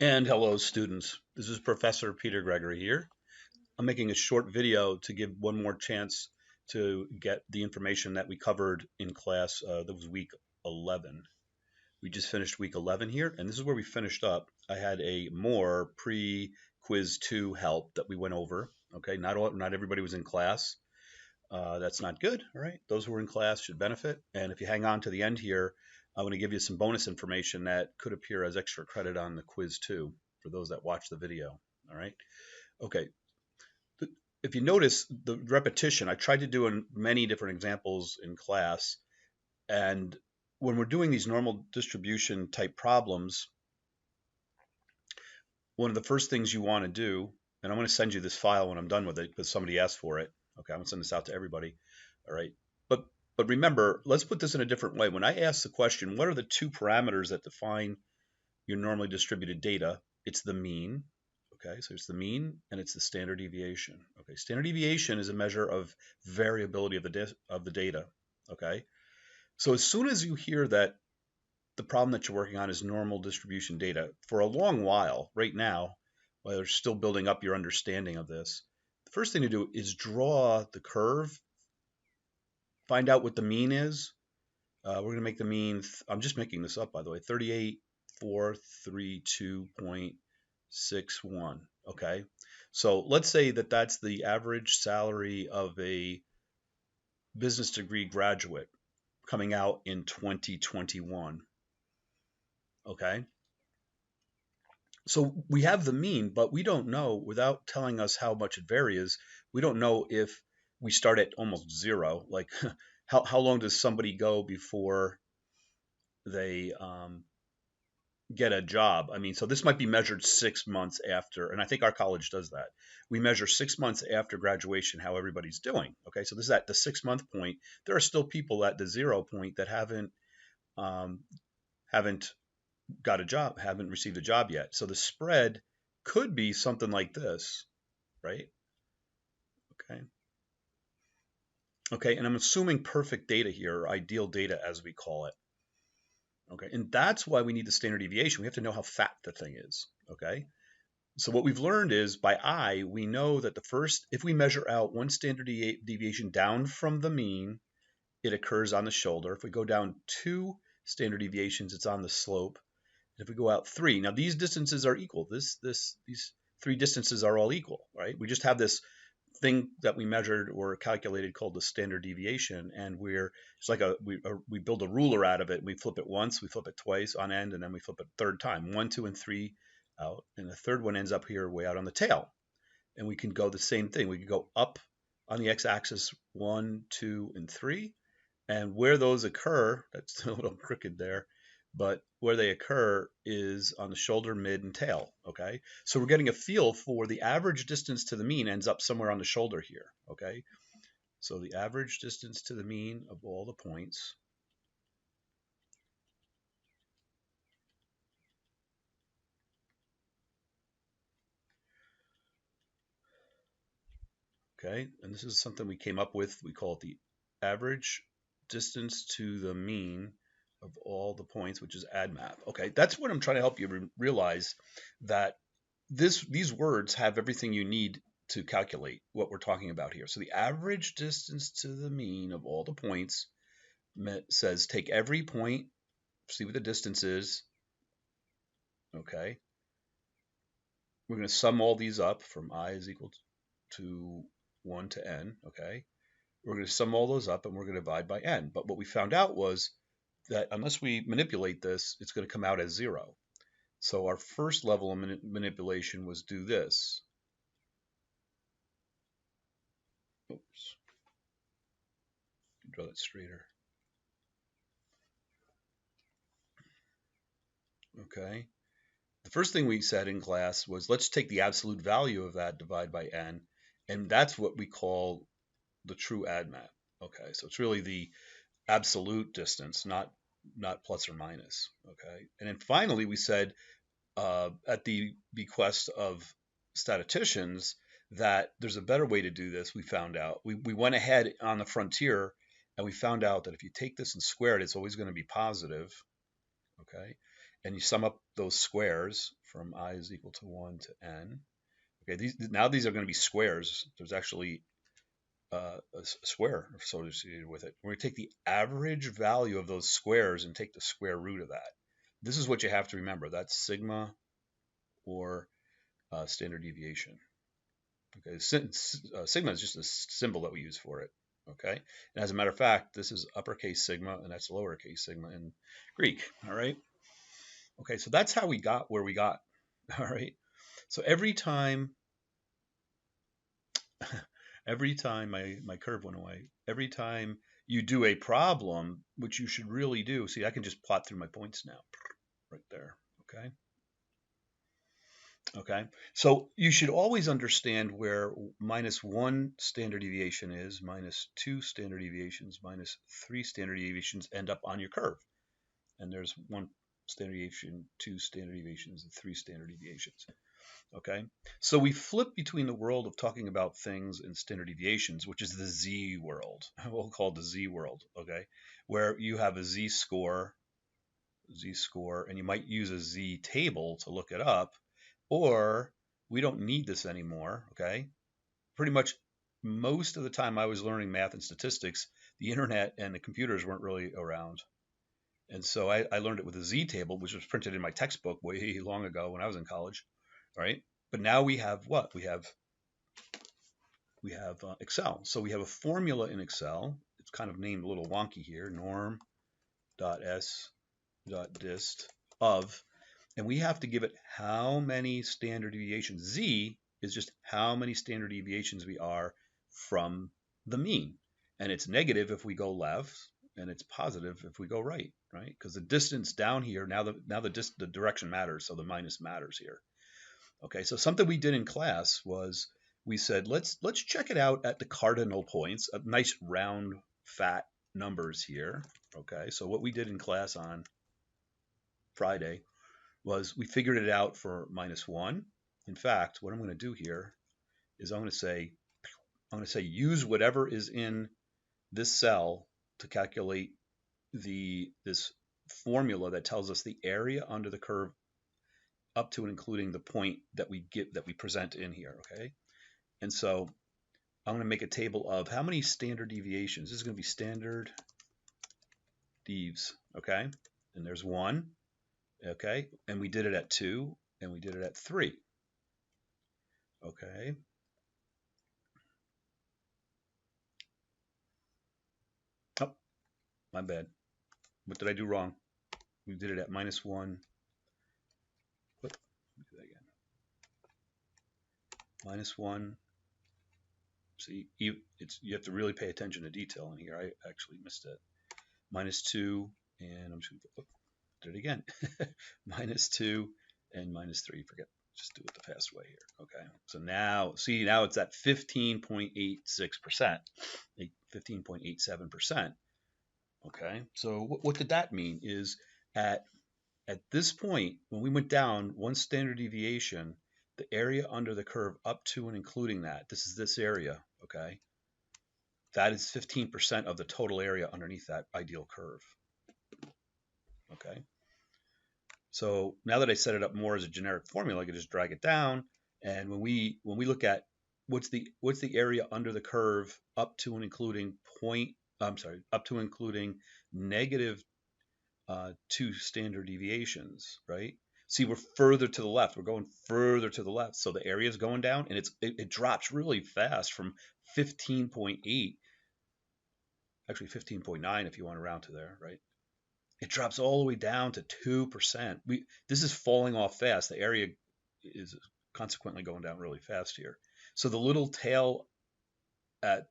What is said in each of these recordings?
And hello, students. This is Professor Peter Gregory here. I'm making a short video to give one more chance to get the information that we covered in class. That was week 11. We just finished week 11 here, and this is where we finished up. I had a more pre-quiz 2 help that we went over. Okay, not everybody was in class. That's not good. All right, those who were in class should benefit. And if you hang on to the end here, I'm going to give you some bonus information that could appear as extra credit on the quiz 2 for those that watch the video. All right. Okay. If you notice the repetition, I tried to do in many different examples in class. And when we're doing these normal distribution type problems, one of the first things you want to do, and I'm going to send you this file when I'm done with it because somebody asked for it. Okay, I'm going to send this out to everybody. All right. But remember, let's put this in a different way. When I ask the question, what are the two parameters that define your normally distributed data? It's the mean. Okay, so it's the mean and it's the standard deviation. Okay, standard deviation is a measure of variability of the data. Okay, so as soon as you hear that the problem that you're working on is normal distribution data, for a long while, right now, while you're still building up your understanding of this, the first thing to do is draw the curve, find out what the mean is. We're going to make the mean, I'm just making this up, by the way, 38,432.61. Okay, so let's say that that's the average salary of a business degree graduate coming out in 2021. Okay, so we have the mean, but we don't know, without telling us how much it varies, we don't know if we start at almost zero. Like how long does somebody go before they get a job? I mean, so this might be measured 6 months after, and I think our college does that. We measure 6 months after graduation how everybody's doing. Okay, so this is at the 6 month point. There are still people at the 0 point that haven't got a job, haven't received a job yet. So the spread could be something like this, right? Okay. Okay, and I'm assuming perfect data here, or ideal data as we call it. Okay, and that's why we need the standard deviation. We have to know how fat the thing is. Okay, so what we've learned is by eye, we know that the first, if we measure out one standard deviation down from the mean, it occurs on the shoulder. If we go down 2 standard deviations, it's on the slope. If we go out 3, now these distances are equal. These 3 distances are all equal, right? We just have this thing that we measured or calculated called the standard deviation, and it's like we build a ruler out of it. We flip it once, we flip it twice on end, and then we flip it 3rd time. 1, 2, and 3 out, and the 3rd one ends up here way out on the tail. And we can go the same thing. We can go up on the x-axis 1, 2, and 3, and where those occur, that's a little crooked there, but where they occur is on the shoulder, mid, and tail. Okay, so we're getting a feel for the average distance to the mean ends up somewhere on the shoulder here. Okay, so the average distance to the mean of all the points okay, and this is something we came up with. We call it the average distance to the mean of all the points, which is ADMAP. Okay, that's what I'm trying to help you realize, that these words have everything you need to calculate what we're talking about here. So the average distance to the mean of all the points says take every point, see what the distance is. Okay, we're going to sum all these up from I is equal to 1 to n. Okay, we're going to sum all those up and we're going to divide by n. But what we found out was that unless we manipulate this, it's going to come out as 0. So our first level of manipulation was do this. Oops. Draw that straighter. Okay. The first thing we said in class was let's take the absolute value of that, divide by n, and that's what we call the true ADMAP. Okay, so it's really the absolute distance, not plus or minus. Okay, and then finally we said at the bequest of statisticians that there's a better way to do this. We found out. We went ahead on the frontier and we found out that if you take this and square it, it's always going to be positive. Okay, and you sum up those squares from I is equal to 1 to n. Okay, these are going to be squares. There's actually a square associated with it. We're going to take the average value of those squares and take the square root of that. This is what you have to remember. That's sigma or standard deviation. Okay, sigma is just a symbol that we use for it. Okay, and as a matter of fact, this is uppercase sigma and that's lowercase sigma in Greek. All right. Okay, so that's how we got where we got. All right. So every time my curve went away, every time you do a problem, which you should really do. See, I can just plot through my points now, right there. Okay. Okay, so you should always understand where -1 standard deviation is, -2 standard deviations, -3 standard deviations end up on your curve. And there's 1 standard deviation, 2 standard deviations, and 3 standard deviations. Okay, so we flip between the world of talking about things in standard deviations, which is the Z world. We'll call it the Z world, okay, where you have a Z score, and you might use a Z table to look it up. Or we don't need this anymore, okay? Pretty much most of the time I was learning math and statistics, the internet and the computers weren't really around. And so I learned it with a Z table, which was printed in my textbook way long ago when I was in college, right? But now we have what? We have Excel. So we have a formula in Excel. It's kind of named a little wonky here, norm.s.dist of, and we have to give it how many standard deviations. Z is just how many standard deviations we are from the mean. And it's negative if we go left, and it's positive if we go right, right? Because the distance down here, now the direction matters, so the minus matters here. Okay, so something we did in class was we said, let's check it out at the cardinal points, nice round fat numbers here. Okay, so what we did in class on Friday was we figured it out for -1. In fact, what I'm going to do here is I'm going to say use whatever is in this cell to calculate this formula that tells us the area under the curve up to and including the point that we present in here, okay? And so I'm going to make a table of how many standard deviations. This is going to be standard devs, okay? And there's 1. Okay, and we did it at 2, and we did it at 3. Okay. Oh, my bad. What did I do wrong? We did it at -1. Let me do that again. -1. See, you have to really pay attention to detail in here. I actually missed it. -2, and I'm just going to did it again. -2 and -3. Forget. Just do it the fast way here. Okay. So now, see, now it's at 15.86%, 15.87%. Okay. So what did that mean? Is at this point, when we went down 1 standard deviation, the area under the curve up to and including that, this is this area. Okay. That is 15% of the total area underneath that ideal curve. Okay. So now that I set it up more as a generic formula, I can just drag it down. And when we look at what's the area under the curve up to and including -2 standard deviations, right? See, we're further to the left. We're going further to the left. So the area is going down, and it drops really fast from 15.8, actually 15.9 if you want to round to there, right? It drops all the way down to 2%. This is falling off fast. The area is consequently going down really fast here. So the little tail at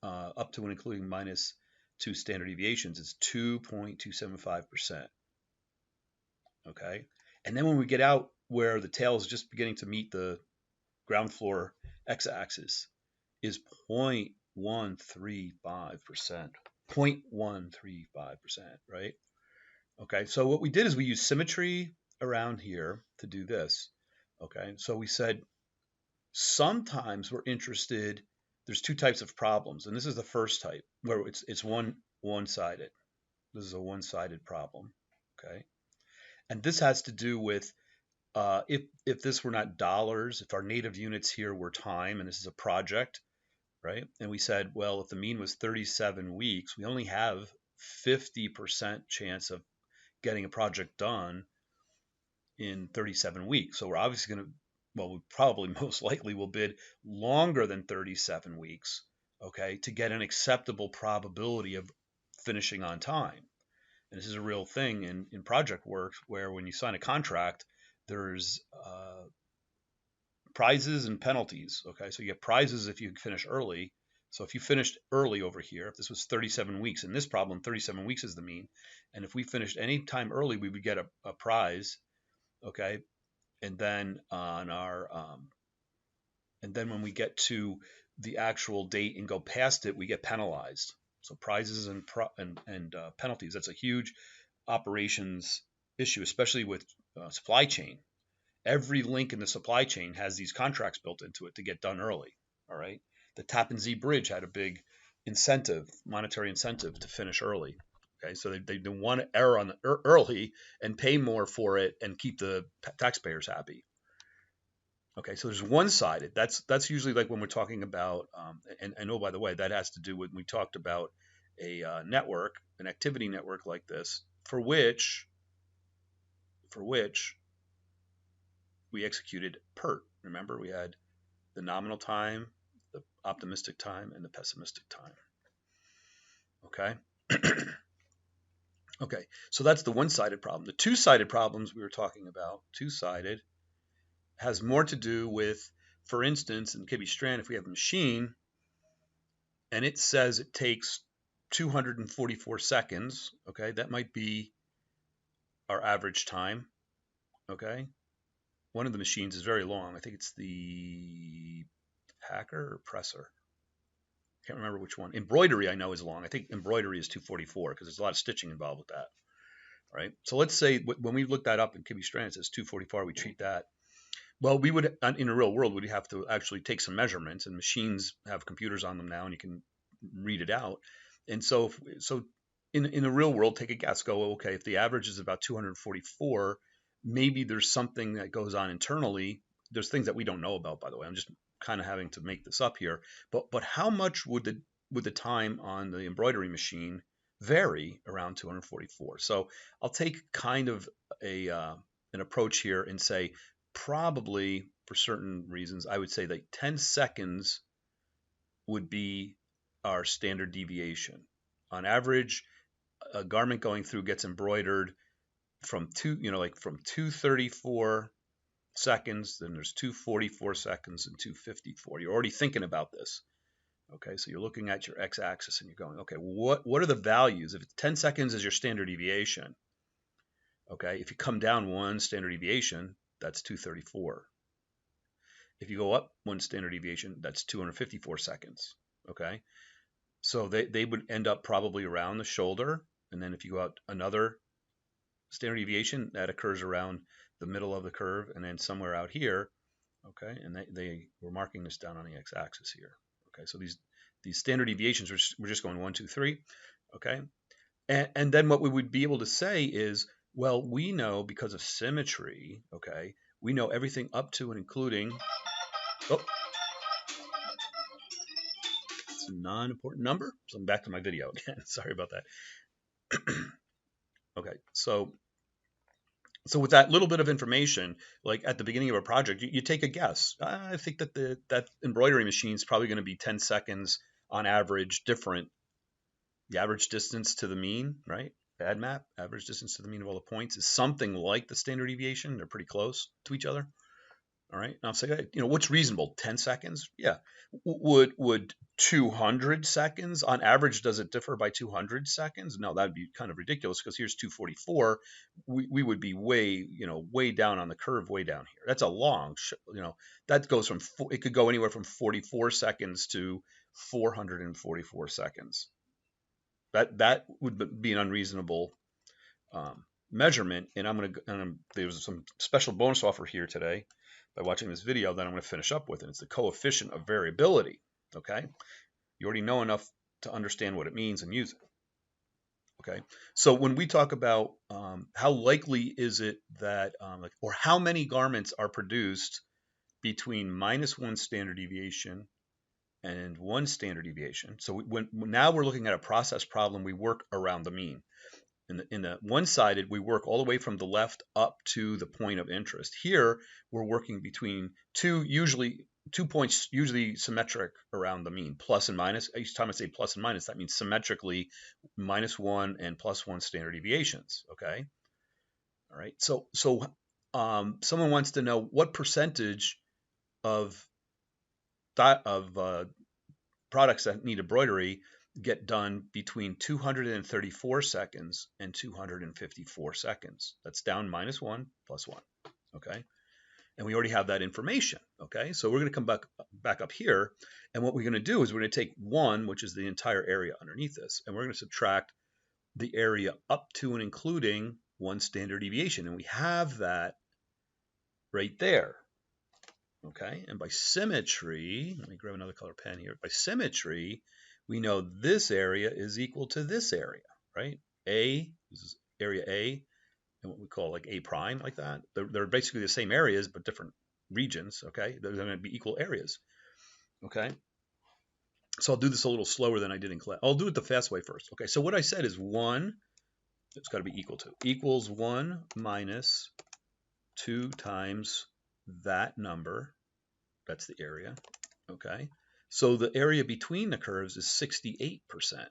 up to and including -2 standard deviations is 2.275%. Okay, and then when we get out where the tail is just beginning to meet the ground floor x-axis, is 0.135%. 0.135%, right? Okay, so what we did is we used symmetry around here to do this. Okay, so we said sometimes we're interested, there's 2 types of problems, and this is the first type where it's one-sided. This is a one-sided problem. Okay, and this has to do with if this were not dollars, if our native units here were time, and this is a project, right? And we said, well, if the mean was 37 weeks, we only have 50% chance of getting a project done in 37 weeks. So we're obviously going to, well, we probably most likely will bid longer than 37 weeks, okay, to get an acceptable probability of finishing on time. And this is a real thing in project work where when you sign a contract, there's prizes and penalties. Okay, so you get prizes if you finish early. So if you finished early over here, if this was 37 weeks, in this problem, 37 weeks is the mean. And if we finished any time early, we would get a prize. Okay, and then on our and then when we get to the actual date and go past it, we get penalized. So prizes and penalties. That's a huge operations issue, especially with supply chain. Every link in the supply chain has these contracts built into it to get done early. All right. The Tappan Zee Bridge had a big incentive, monetary incentive to finish early. Okay, so they want to err on the early and pay more for it and keep the taxpayers happy. Okay, so there's one-sided. That's usually like when we're talking about, and oh, by the way, that has to do with when we talked about a network, an activity network like this, for which we executed PERT. Remember, we had the nominal time, the optimistic time, and the pessimistic time. Okay. Okay, so that's the one-sided problem. The two-sided problems we were talking about, two-sided, has more to do with, for instance, in Kibbe Strand, if we have a machine and it says it takes 244 seconds, okay, that might be our average time, okay? One of the machines is very long. I think it's the Hacker or Presser. Can't remember which one. Embroidery, I know, is long. I think embroidery is 244 because there's a lot of stitching involved with that, right? So let's say when we look that up in Kibbe Strand, it says 244, we treat that. Well, we would, in the real world, we'd have to actually take some measurements, and machines have computers on them now, and you can read it out. And so in the real world, take a guess. Go, okay, if the average is about 244, maybe there's something that goes on internally. There's things that we don't know about, by the way. I'm just kind of having to make this up here. But how much would the time on the embroidery machine vary around 244? So I'll take kind of an approach here and say probably for certain reasons, I would say that 10 seconds would be our standard deviation. On average, a garment going through gets embroidered from from 234 seconds, then there's 244 seconds and 254. You're already thinking about this. Okay, so you're looking at your x-axis and you're going, okay, what are the values? If 10 seconds is your standard deviation, okay, if you come down one standard deviation, that's 234. If you go up one standard deviation, that's 254 seconds. Okay, so they would end up probably around the shoulder, and then if you go out another standard deviation, that occurs around the middle of the curve, and then somewhere out here. Okay, and they were marking this down on the x-axis here. Okay, so these standard deviations we're just going 1, 2, 3. Okay, and then what we would be able to say is, well, we know because of symmetry. Okay, we know everything up to and including. Oh, it's a non-important number. So I'm back to my video again. Sorry about that. Okay, so with that little bit of information, like at the beginning of a project, you take a guess. I think that that embroidery machine is probably going to be 10 seconds on average different. The average distance to the mean, right? Bad map, average distance to the mean of all the points is something like the standard deviation. They're pretty close to each other. All right. And I'll say, what's reasonable? 10 seconds? Yeah. Would 200 seconds on average, does it differ by 200 seconds? No, that'd be kind of ridiculous because here's 244. We would be way down on the curve, way down here. That's a long, that goes from, it could go anywhere from 44 seconds to 444 seconds. That would be an unreasonable measurement. And there's some special bonus offer here today by watching this video that I'm going to finish up with, and it's the coefficient of variability. Okay, you already know enough to understand what it means and use it. Okay, so when we talk about how likely is it that, or how many garments are produced between -1 standard deviation and 1 standard deviation. So now we're looking at a process problem, we work around the mean. In the one-sided, we work all the way from the left up to the point of interest. Here, we're working between two points, usually symmetric around the mean, plus and minus. Each time I say plus and minus, that means symmetrically -1 and +1 standard deviations. Okay. All right. So someone wants to know what percentage of products that need embroidery get done between 234 seconds and 254 seconds. That's down -1 +1. Okay. And we already have that information. Okay. So we're going to come back up here. And what we're going to do is we're going to take 1, which is the entire area underneath this, and we're going to subtract the area up to and including 1 standard deviation. And we have that right there. Okay, and by symmetry, let me grab another color pen here. By symmetry, we know this area is equal to this area, right? This is area A, and what we call like A prime, like that. They're basically the same areas, but different regions, okay? They're going to be equal areas, okay? So I'll do this a little slower than I did in class. I'll do it the fast way first. Okay, so what I said is 1, it's got to be equal to, equals 1 minus 2 times that number. That's the area. Okay. So the area between the curves is 68%.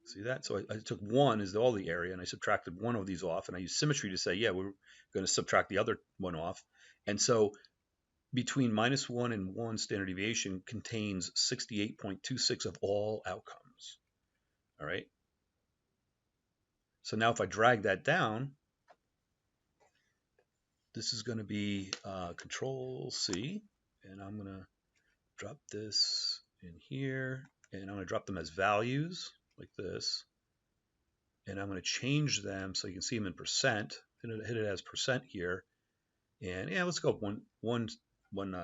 See that? So I took 1 as all the area, and I subtracted 1 of these off, and I used symmetry to say, yeah, we're going to subtract the other one off. And so between -1 and 1 standard deviation contains 68.26 of all outcomes. All right. So now if I drag that down, this is going to be Control C, and I'm going to drop this in here, and I'm going to drop them as values like this, and I'm going to change them so you can see them in percent. Hit it as percent here, and yeah, let's go one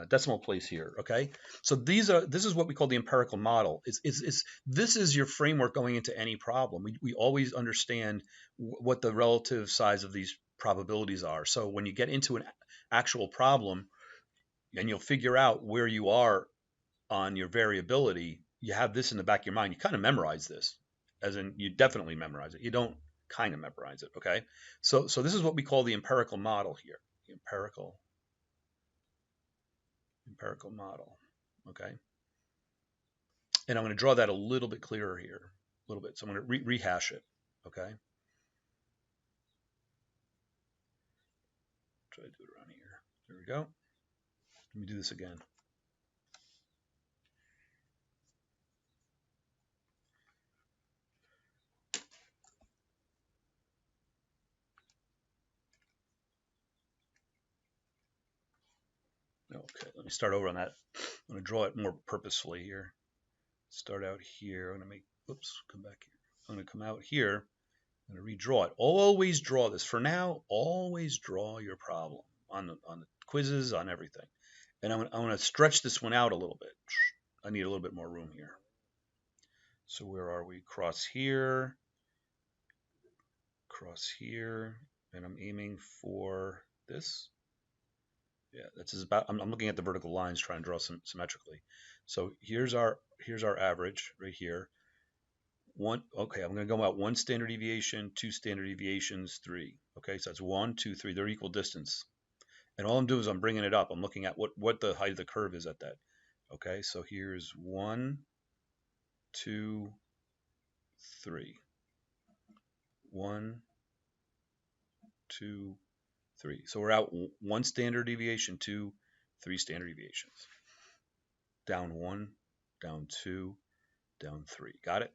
decimal place here. Okay, so this is what we call the empirical model. This is your framework going into any problem. We always understand what the relative size of these probabilities are. So when you get into an actual problem, and you'll figure out where you are on your variability, you have this in the back of your mind. You kind of memorize this, as in you definitely memorize it. You don't kind of memorize it, okay? So this is what we call the empirical model here. The empirical model, okay? And I'm going to draw that a little bit clearer here, a little bit. So I'm going to rehash it, okay? Try to do it around here. There we go. Let me do this again. Okay, let me start over on that. I'm going to draw it more purposefully here. Start out here. I'm going to make, oops, come back here. I'm going to come out here. I'm going to redraw it. Always draw this. For now, always draw your problem on the quizzes, on everything. And I'm going to stretch this one out a little bit. I need a little bit more room here. So where are we? Cross here, and I'm aiming for this. Yeah, that's about. I'm looking at the vertical lines, trying to draw some symmetrically. So here's our average right here. Okay, I'm going to go out 1 standard deviation, 2 standard deviations, 3. Okay, so that's 1, 2, 3. They're equal distance. And all I'm doing is I'm bringing it up. I'm looking at what the height of the curve is at that. Okay, so here's 1, 2, 3. 1, 2, 3. So we're out 1 standard deviation, 2, 3 standard deviations. Down 1, down 2, down 3. Got it?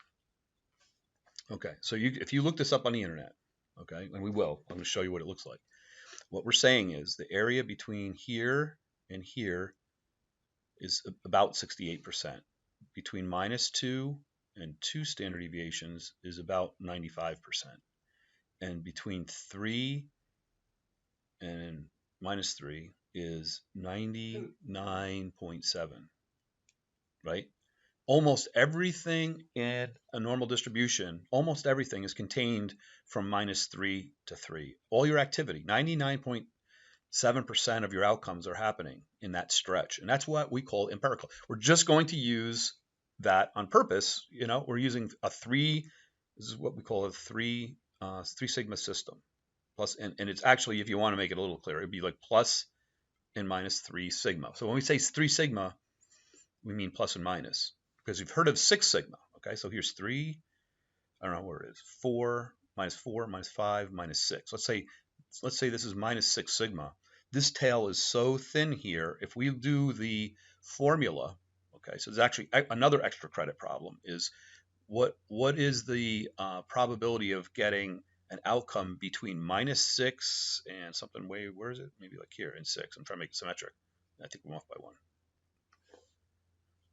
Okay, so if you look this up on the internet, okay, and we will, I'm going to show you what it looks like. What we're saying is the area between here and here is about 68%. Between -2 and 2 standard deviations is about 95%. And between 3 and -3 is 99.7, right? almost everything in a normal distribution, almost everything is contained from -3 to 3. All your activity, 99.7% of your outcomes are happening in that stretch. And that's what we call empirical. We're just going to use that on purpose. We're using a this is what we call a three sigma system. Plus, and it's actually, if you want to make it a little clearer, it'd be like plus and minus 3 sigma. So when we say 3 sigma, we mean plus and minus, because you've heard of 6 sigma. Okay, so here's 3, I don't know where it is, 4, minus 5, minus 6. Let's say this is minus 6 sigma. This tail is so thin here, if we do the formula, okay, so there's actually another extra credit problem is what is the probability of getting an outcome between -6 and something where is it? Maybe like here in 6. I'm trying to make it symmetric. I think we're off by 1.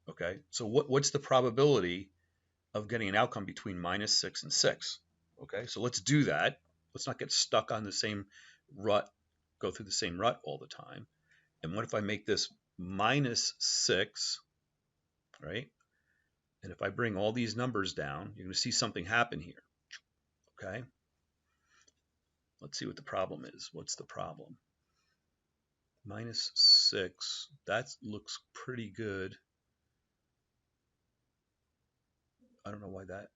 Okay, so what's the probability of getting an outcome between -6 and 6? Okay, so let's do that. Let's not get stuck on the same rut, go through the same rut all the time. And what if I make this -6, right? And if I bring all these numbers down, you're going to see something happen here. Okay, let's see what the problem is. What's the problem? -6, that looks pretty good. I don't know why that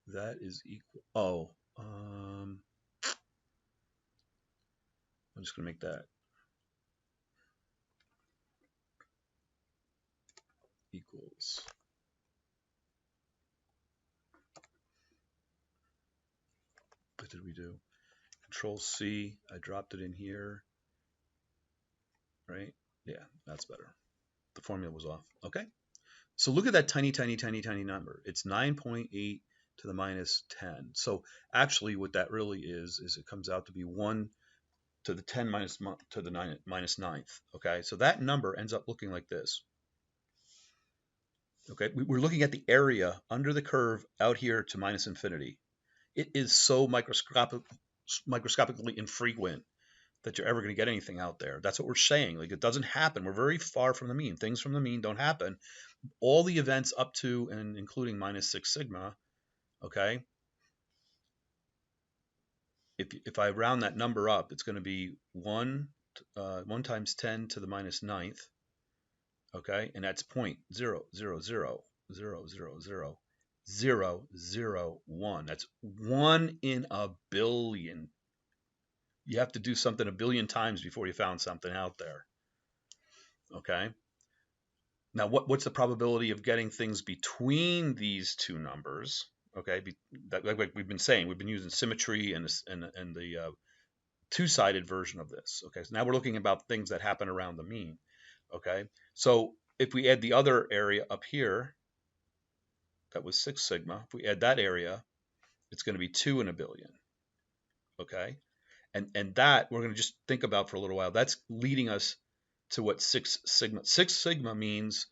that is equal. Oh, I'm just going to make that equals. What did we do? Control C, I dropped it in here, right? Yeah, that's better. The formula was off. Okay, so look at that tiny number. It's 9.8 to the -10. So actually what that really is it comes out to be 1 to the 10 to the -9th. Okay, so that number ends up looking like this. Okay, we're looking at the area under the curve out here to -infinity. It is so microscopically infrequent that you're ever going to get anything out there. That's what we're saying. Like, it doesn't happen. We're very far from the mean. Things from the mean don't happen. All the events up to and including -6 sigma, okay, if I round that number up, it's going to be 1 times 10 to the -9th, okay, and that's 0.000000001. That's 1 in a billion. You have to do something a billion times before you found something out there. Okay. Now, what's the probability of getting things between these two numbers? Okay, like we've been saying, we've been using symmetry and the two-sided version of this. Okay, so now we're looking about things that happen around the mean. Okay, so if we add the other area up here, that was 6 sigma. If we add that area, it's going to be 2 in a billion. Okay, and that we're going to just think about for a little while. That's leading us to what 6 sigma. 6 sigma means.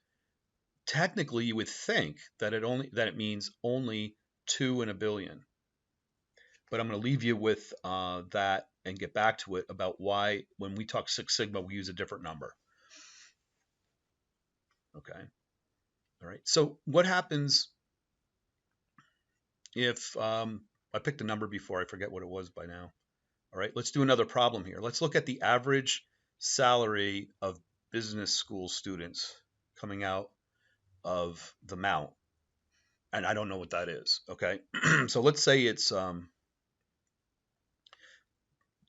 Technically, you would think that it means only 2 in a billion. But I'm going to leave you with that and get back to it about why when we talk 6 sigma we use a different number. Okay. All right. So what happens if I picked a number before, I forget what it was by now. All right, let's do another problem here. Let's look at the average salary of business school students coming out of the Mount. And I don't know what that is. Okay, so let's say it's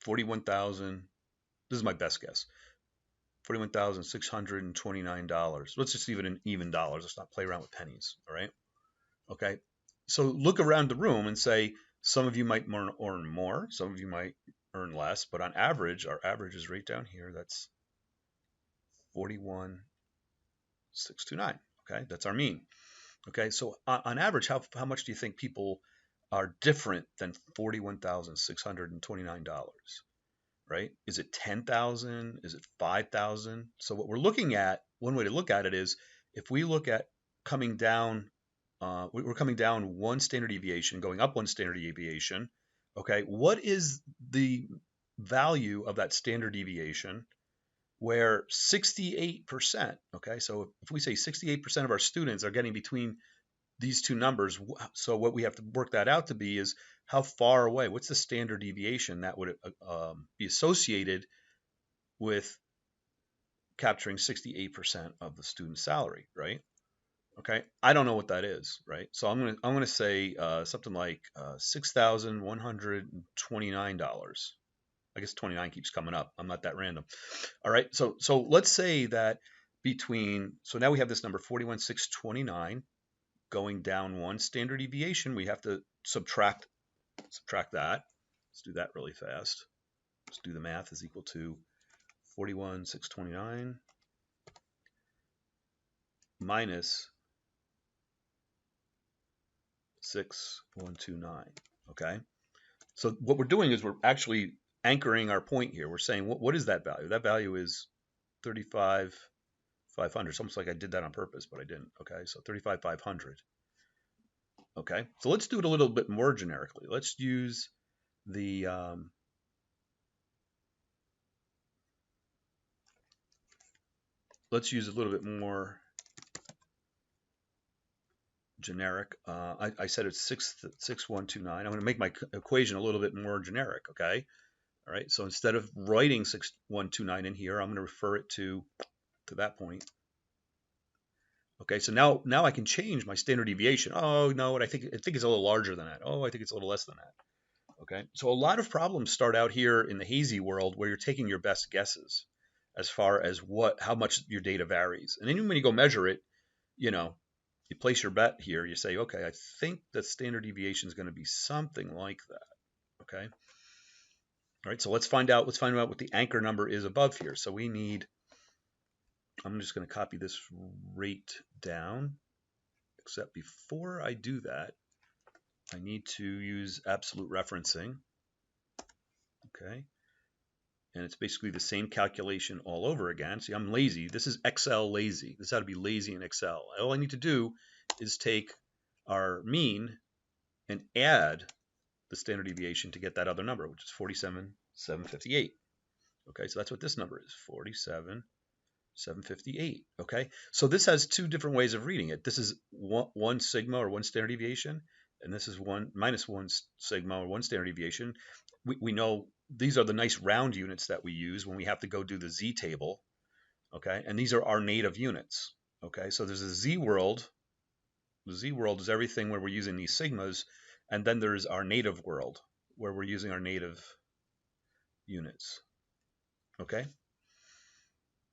41,000. This is my best guess. $41,629. Let's just leave it in even dollars. Let's not play around with pennies. All right. Okay. So look around the room and say some of you might earn more, some of you might earn less, but on average, our average is right down here. That's 41,629. Okay, that's our mean. Okay, so on average, how much do you think people are different than $41,629? Right? Is it 10,000? Is it 5,000? So what we're looking at, one way to look at it is if we look at coming down, we're coming down 1 standard deviation, going up 1 standard deviation. Okay, what is the value of that standard deviation where 68%, okay, so if we say 68% of our students are getting between these two numbers, so what we have to work that out to be is how far away, what's the standard deviation that would be associated with capturing 68% of the student's salary, right? Okay, I don't know what that is, right? So I'm gonna say something like $6,129. I guess 29 keeps coming up. I'm not that random. All right, so let's say that so now we have this number 41,629 going down one standard deviation. We have to subtract that. Let's do that really fast. Let's do the math is equal to 41,629 minus 6,129. Okay. So what we're doing is we're actually anchoring our point here. We're saying, what is that value? That value is 35,500. It's almost like I did that on purpose, but I didn't. Okay. So 35,500. Okay. So let's do it a little bit more generically. Let's use the, let's use a little bit more generic. I said it's 6,129. I'm going to make my equation a little bit more generic. Okay. All right. So instead of writing 6,129 in here, I'm going to refer it to that point. Okay. So now I can change my standard deviation. Oh no, I think it's a little larger than that. Oh, I think it's a little less than that. Okay. So a lot of problems start out here in the hazy world where you're taking your best guesses as far as how much your data varies. And then when you go measure it, you place your bet here. You say, okay, I think the standard deviation is going to be something like that. Okay. All right. So let's find out what the anchor number is above here. So I'm just going to copy this rate down, except before I do that, I need to use absolute referencing. Okay. And it's basically the same calculation all over again. See, I'm lazy. This is Excel lazy. This is how to be lazy in Excel. All I need to do is take our mean and add the standard deviation to get that other number, which is 47,758. Okay, so that's what this number is, 47,758. Okay, so this has two different ways of reading it. This is one sigma or one standard deviation, and this is minus one sigma or one standard deviation. We know these are the nice round units that we use when we have to go do the Z table. Okay, and these are our native units. Okay, so there's a Z world. The Z world is everything where we're using these sigmas, and then there's our native world where we're using our native units. Okay.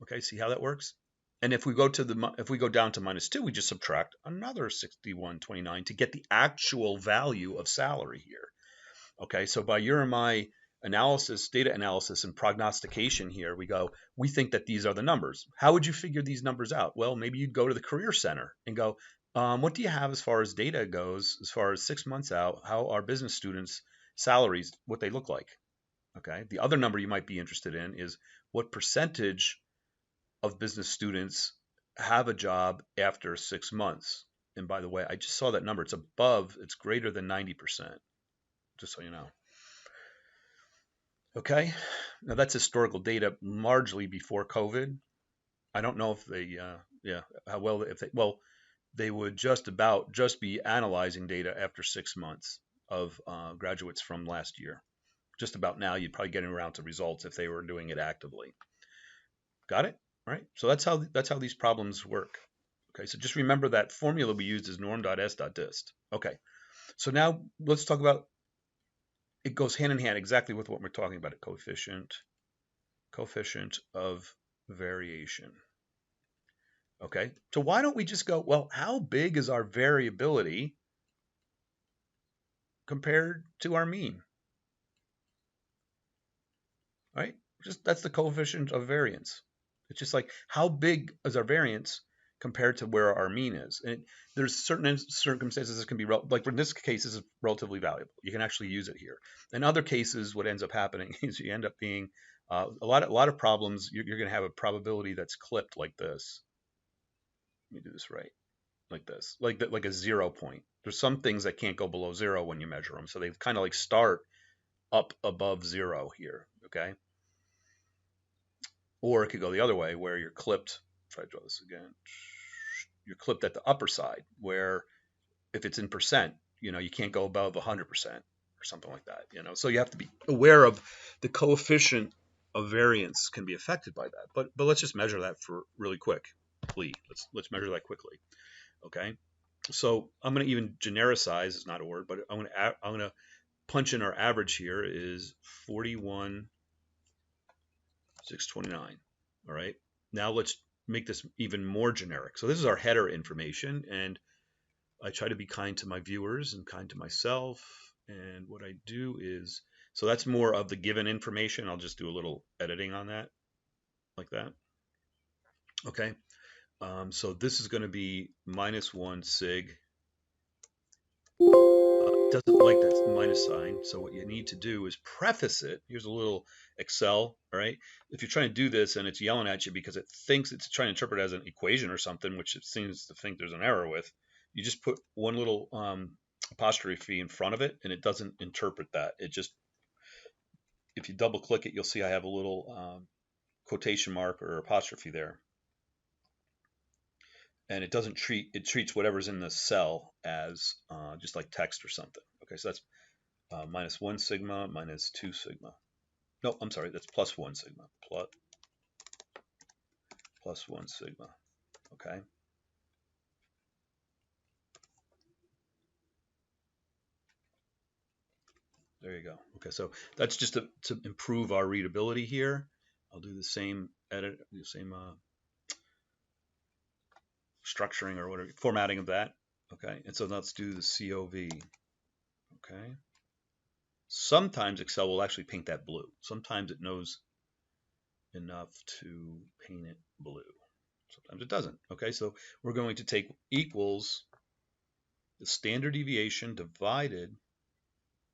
Okay, see how that works? And if we go down to -2, we just subtract another 6129 to get the actual value of salary here. Okay, so by your and my analysis, data analysis, and prognostication here, we think that these are the numbers. How would you figure these numbers out? Well, maybe you'd go to the Career Center and go, what do you have as far as data goes, as far as 6 months out, how our business students' salaries, what they look like? Okay, the other number you might be interested in is what percentage of business students have a job after 6 months. And by the way, I just saw that number. It's greater than 90%, just so you know. Okay, now that's historical data largely before COVID. I don't know if they, they would just be analyzing data after 6 months of graduates from last year. Just about now, you'd probably getting around to results if they were doing it actively. Got it? All right. So that's how these problems work. Okay. So just remember that formula we used is norm.s.dist. Okay. So now let's talk about. It goes hand in hand exactly with what we're talking about. A coefficient of variation. Okay. So why don't we just go? Well, how big is our variability compared to our mean? Right. That's the coefficient of variance. It's just like how big is our variance compared to where our mean is. And there's certain circumstances that can be like in this case, this is relatively valuable. You can actually use it here. In other cases, what ends up happening is you end up being a lot of problems. You're going to have a probability that's clipped like this. Let me do this right, like this, like a 0 point. There's some things that can't go below 0 when you measure them, so they kind of like start up above 0 here. Okay. Or it could go the other way where you're clipped. Try to draw this again. You're clipped at the upper side where if it's in percent, you can't go above 100% or something like that, So you have to be aware of the coefficient of variance can be affected by that. But let's just measure that for really quickly. Let's measure that quickly. Okay. So I'm going to even genericize, it's not a word, but I'm going to punch in our average here is 41,629. All right. Now let's make this even more generic. So this is our header information, and I try to be kind to my viewers and kind to myself. And what I do is, so that's more of the given information. I'll just do a little editing on that, like that. Okay. So this is going to be -1 sig. Doesn't like that minus sign. So what you need to do is preface it. Here's a little Excel. All right. If you're trying to do this and it's yelling at you because it thinks it's trying to interpret it as an equation or something, which it seems to think there's an error with, you just put one little apostrophe in front of it, and it doesn't interpret that. It just, if you double click it, you'll see I have a little quotation mark or apostrophe there. And it doesn't it treats whatever's in the cell as just like text or something. Okay, so that's -1 sigma, -2 sigma. No, I'm sorry, that's +1 sigma. Plus 1 sigma. Okay. There you go. Okay, so that's just to improve our readability here. I'll do the same edit, the same structuring or whatever, formatting of that. Okay, and so let's do the COV. Okay. Sometimes Excel will actually paint that blue. Sometimes it knows enough to paint it blue. Sometimes it doesn't. Okay, so we're going to take equals the standard deviation divided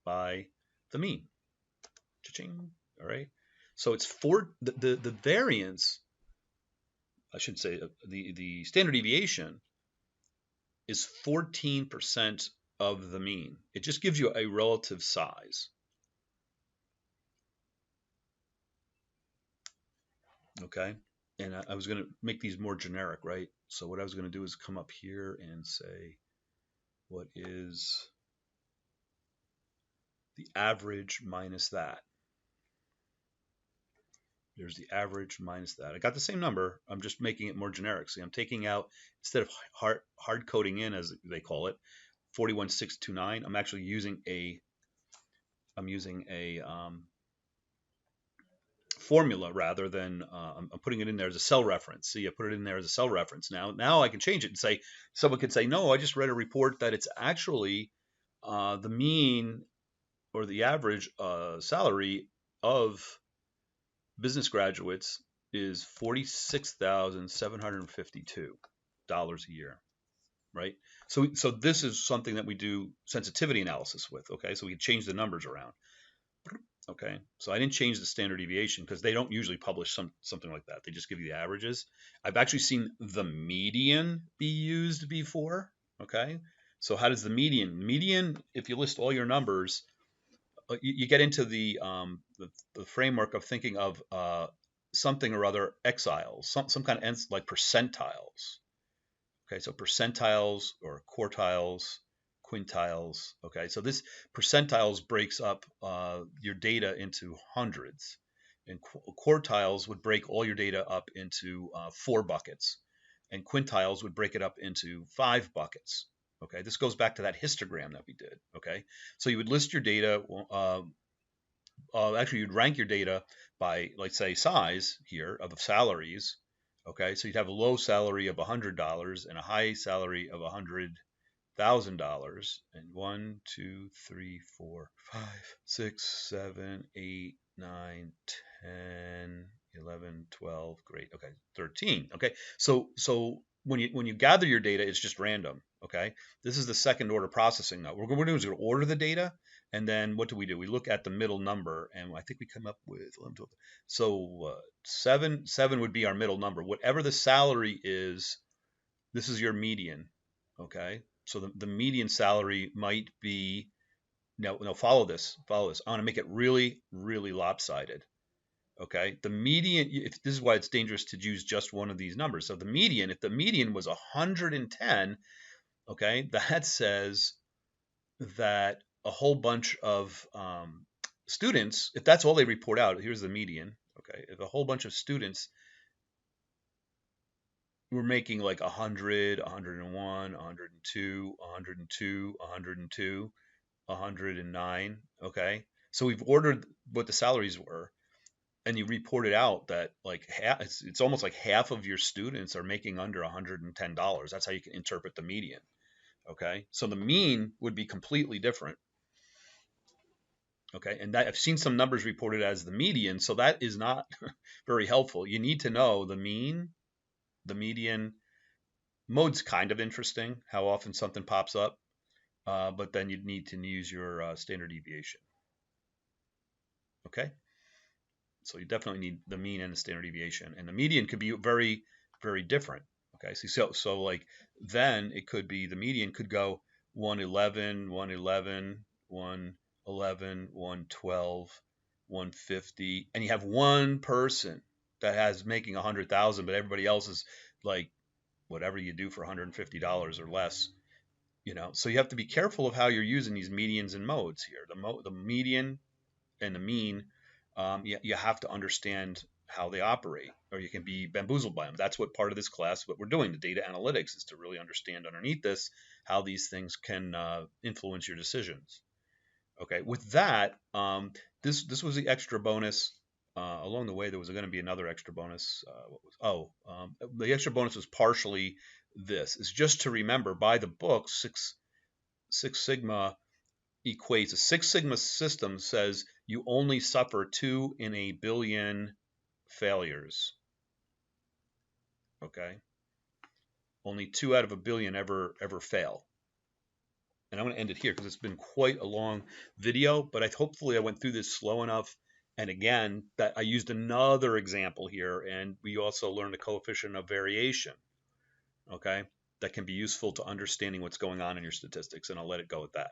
by the mean. Cha-ching. All right. So it's the variance. I should say the standard deviation is 14% of the mean. It just gives you a relative size. Okay. And I was going to make these more generic, right? So what I was going to do is come up here and say, what is the average minus that? There's the average minus that. I got the same number. I'm just making it more generic. See, I'm taking out, instead of hard coding in, as they call it, 41,629, I'm actually using a formula rather than I'm putting it in there as a cell reference. See, I put it in there as a cell reference. Now I can change it and say, someone could say, no, I just read a report that it's actually the mean or the average salary of business graduates is $46,752 a year, right? So this is something that we do sensitivity analysis with. Okay, so we can change the numbers around. Okay, so I didn't change the standard deviation because they don't usually publish something like that. They just give you the averages. I've actually seen the median be used before. Okay, so how does the median, if you list all your numbers, you get into the framework of thinking of something or other exiles, some kind of like percentiles. Okay, so percentiles or quartiles, quintiles. Okay, so this percentiles breaks up your data into hundreds, and quartiles would break all your data up into 4 buckets, and quintiles would break it up into 5 buckets. Okay, this goes back to that histogram that we did. Okay, so you would list your data. Actually, you'd rank your data by, let's say, size here of salaries. Okay, so you'd have a low salary of $100 and a high salary of $100,000. And 1, 2, 3, 4, 5, 6, 7, 8, 9, 10, 11, 12. Great. Okay, 13. Okay, so when you gather your data, it's just random. Okay, this is the second order processing. Now, what we're going to do is we're going to order the data, and then what do? We look at the middle number, and I think we come up with 11, 12. So 7 would be our middle number. Whatever the salary is, this is your median. Okay, so the median salary might be, no, follow this. I want to make it really, really lopsided. Okay, the median, if this is why it's dangerous to use just one of these numbers. So the median, if the median was 110, okay, that says that a whole bunch of students, if that's all they report out, here's the median. Okay, if a whole bunch of students were making like 100, 101, 102, 102, 102, 109. Okay, so we've ordered what the salaries were, and you reported out that like half, it's almost like half of your students are making under $110. That's how you can interpret the median. Okay, so the mean would be completely different. Okay, and that I've seen some numbers reported as the median, so that is not very helpful. You need to know the mean, the median. Mode's kind of interesting, how often something pops up, but then you'd need to use your standard deviation. Okay, so you definitely need the mean and the standard deviation, and the median could be very, very different. Okay, so like then it could be the median could go 111, 111, 111, 112, 150, and you have one person that has making 100,000, but everybody else is like whatever you do for $150 or less. So you have to be careful of how you're using these medians and modes here. The median and the mean, you have to understand how they operate, or you can be bamboozled by them. That's what part of this class, what we're doing, the data analytics, is to really understand underneath this how these things can influence your decisions. Okay, with that, this was the extra bonus. Along the way, there was going to be another extra bonus. The extra bonus was partially this. It's just to remember by the book, Six Sigma equates a Six Sigma system says you only suffer 2 in a billion failures. Okay, only 2 out of a billion ever fail. And I'm going to end it here because it's been quite a long video, but hopefully I went through this slow enough. And again, that I used another example here, and we also learned the coefficient of variation. Okay, that can be useful to understanding what's going on in your statistics, and I'll let it go at that.